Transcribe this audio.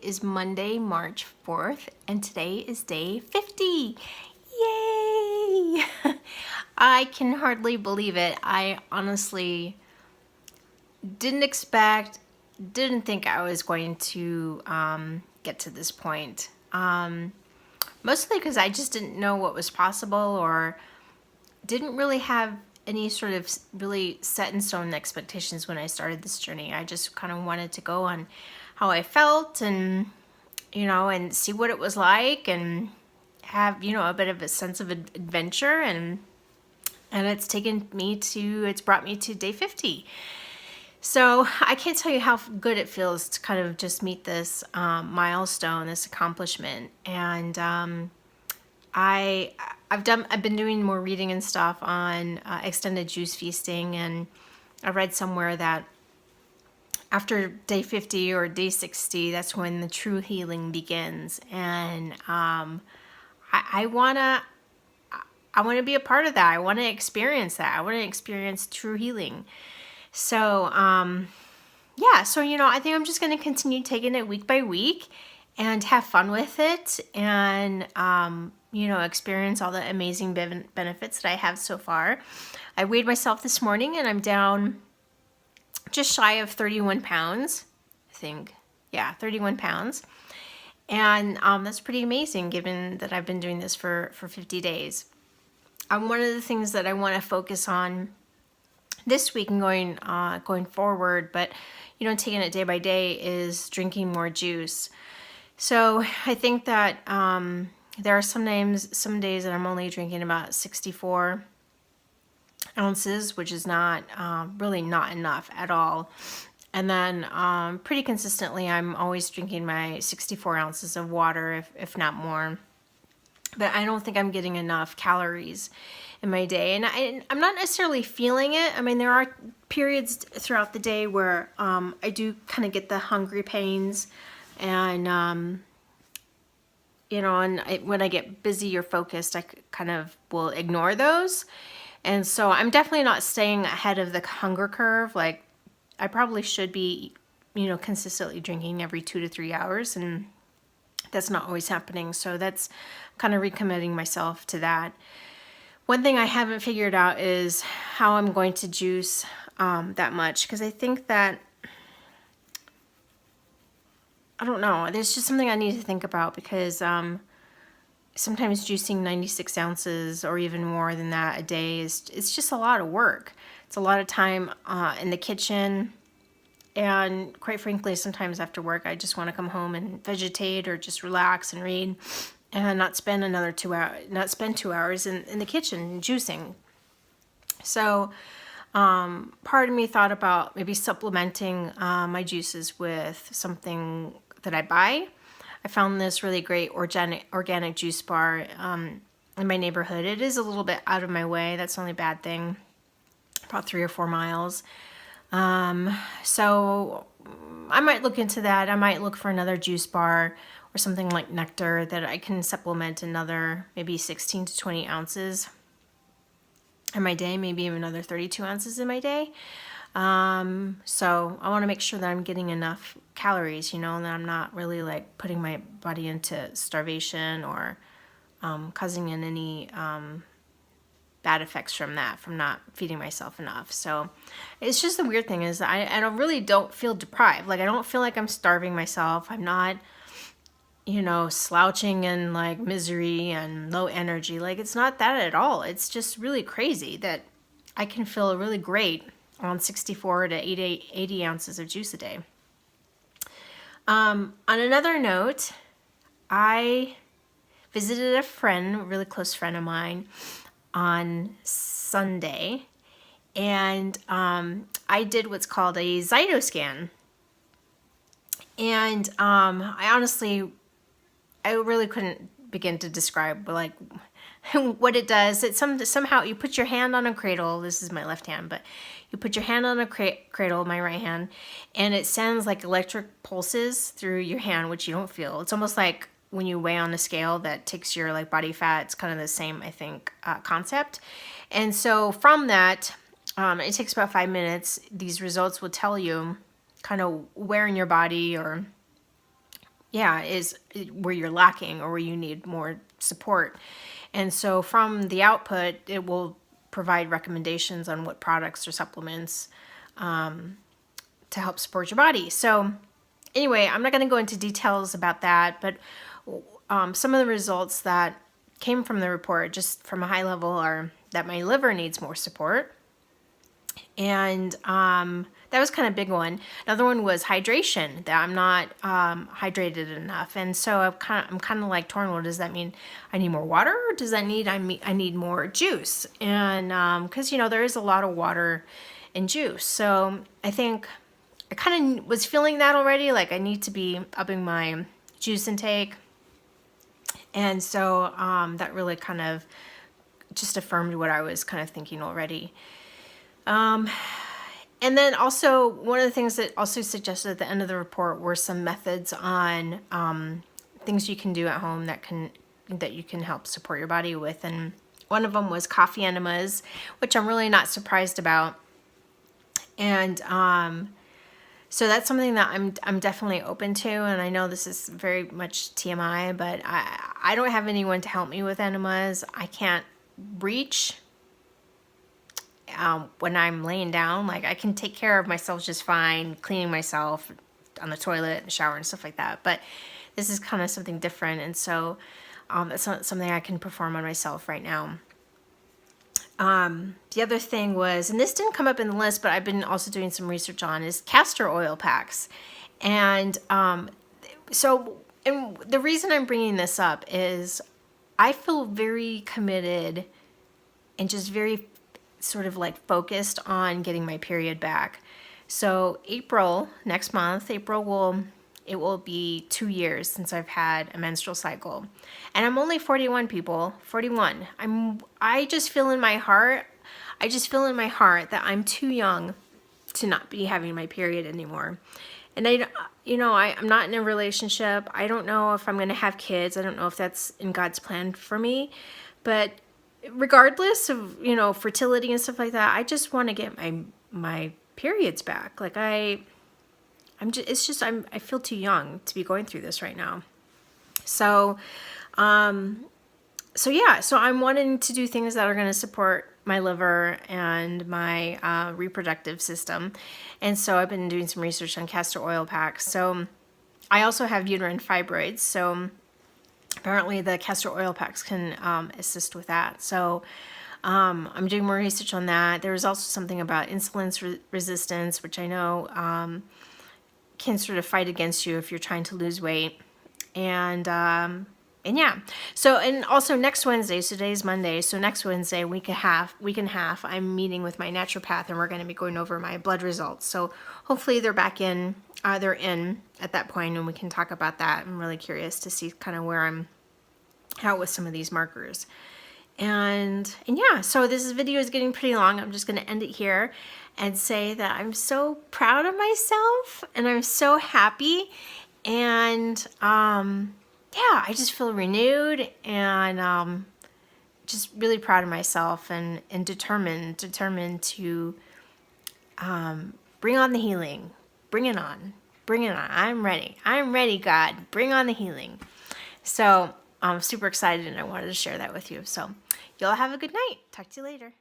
is Monday, March 4th, and today is day 50. Yay! I can hardly believe it. I honestly didn't think I was going to get to this point. Mostly because I just didn't know what was possible or didn't really have any sort of really set in stone expectations when I started this journey. I just kind of wanted to go on how I felt and, and see what it was like and have, a bit of a sense of adventure. And it's brought me to day 50. So I can't tell you how good it feels to kind of just meet this milestone, this accomplishment. And I've been doing more reading and stuff on extended juice feasting, and I read somewhere that after day 50 or day 60, that's when the true healing begins. And I wanna be a part of that. I want to experience that. I want to experience true healing. So yeah, so I think I'm just going to continue taking it week by week and have fun with it, and experience all the amazing benefits that I have so far. I weighed myself this morning and I'm down just shy of 31 pounds, I think. Yeah, 31 pounds. And that's pretty amazing given that I've been doing this for 50 days. One of the things that I want to focus on this week and going forward, but taking it day by day, is drinking more juice. So I think that there are some days that I'm only drinking about 64 ounces, which is not really not enough at all. And then pretty consistently, I'm always drinking my 64 ounces of water, if not more. But I don't think I'm getting enough calories in my day. And I'm not necessarily feeling it. I mean, there are periods throughout the day where I do kind of get the hungry pains, and when I get busy or focused, I kind of will ignore those. And so I'm definitely not staying ahead of the hunger curve. Like, I probably should be, consistently drinking every 2 to 3 hours, and that's not always happening. So that's kind of recommitting myself to that. One thing I haven't figured out is how I'm going to juice that much, because I think that, I don't know, there's just something I need to think about, because sometimes juicing 96 ounces or even more than that a day it's just a lot of work. It's a lot of time in the kitchen, and quite frankly, sometimes after work I just want to come home and vegetate or just relax and read, and not spend 2 hours in the kitchen juicing. So part of me thought about maybe supplementing my juices with something that I buy. I found this really great organic juice bar in my neighborhood. It is a little bit out of my way. That's the only bad thing. About 3 or 4 miles. So I might look into that. I might look for another juice bar or something like Nectar that I can supplement another maybe 16 to 20 ounces in my day, maybe even another 32 ounces in my day. So I want to make sure that I'm getting enough calories, and that I'm not really like putting my body into starvation or causing in any bad effects from not feeding myself enough. So it's just the weird thing is I really don't feel deprived. Like, I don't feel like I'm starving myself. I'm not, slouching in like misery and low energy. Like, it's not that at all. It's just really crazy that I can feel really great on 64 to 80 ounces of juice a day. On another note, I visited a really close friend of mine on Sunday, and I did what's called a Zytoscan. And I really couldn't begin to describe like what it does. It's somehow you put your hand on a cradle. This is my left hand, but you put your hand on a cradle, my right hand, and it sends like electric pulses through your hand, which you don't feel. It's almost like when you weigh on a scale that takes your like body fat. It's kind of the same, I think, concept. And so from that, it takes about 5 minutes. These results will tell you kind of where in your body or is where you're lacking or where you need more support. And so from the output, it will provide recommendations on what products or supplements to help support your body. So anyway, I'm not going to go into details about that, but some of the results that came from the report, just from a high level, are that my liver needs more support. And that was kind of a big one. Another one was hydration, that I'm not hydrated enough. And so I'm kind of like torn. Well, does that mean I need more water, or does that mean I need more juice? And because there is a lot of water in juice. So I think I kind of was feeling that already, like I need to be upping my juice intake. And so that really kind of just affirmed what I was kind of thinking already. And then also, one of the things that also suggested at the end of the report were some methods on things you can do at home that you can help support your body with. And one of them was coffee enemas, which I'm really not surprised about. And so that's something that I'm definitely open to. And I know this is very much TMI, but I don't have anyone to help me with enemas. I can't reach when I'm laying down. Like, I can take care of myself just fine, cleaning myself on the toilet, the shower, and stuff like that. But this is kind of something different, and so it's not something I can perform on myself right now. The other thing was, and this didn't come up in the list, but I've been also doing some research on, is castor oil packs. And and the reason I'm bringing this up is I feel very committed and just very sort of like focused on getting my period back. So next month, it will be 2 years since I've had a menstrual cycle. And I'm only 41, people, 41. I just feel in my heart that I'm too young to not be having my period anymore. And I'm not in a relationship. I don't know if I'm going to have kids. I don't know if that's in God's plan for me. But regardless of, fertility and stuff like that, I just want to get my periods back. Like I feel too young to be going through this right now. So I'm wanting to do things that are going to support my liver and my reproductive system. And so I've been doing some research on castor oil packs. So I also have uterine fibroids. So apparently the castor oil packs can assist with that. So I'm doing more research on that. There was also something about insulin resistance, which I know can sort of fight against you if you're trying to lose weight. And yeah. So, and also next Wednesday, so today's Monday. So next Wednesday, week and a half, I'm meeting with my naturopath, and we're going to be going over my blood results. So hopefully they're in at that point, and we can talk about that. I'm really curious to see kind of where I'm at with some of these markers. And yeah, so this video is getting pretty long. I'm just going to end it here and say that I'm so proud of myself and I'm so happy. And yeah, I just feel renewed and just really proud of myself and determined to bring on the healing. Bring it on. Bring it on. I'm ready, God. Bring on the healing. So I'm super excited, and I wanted to share that with you. So y'all have a good night. Talk to you later.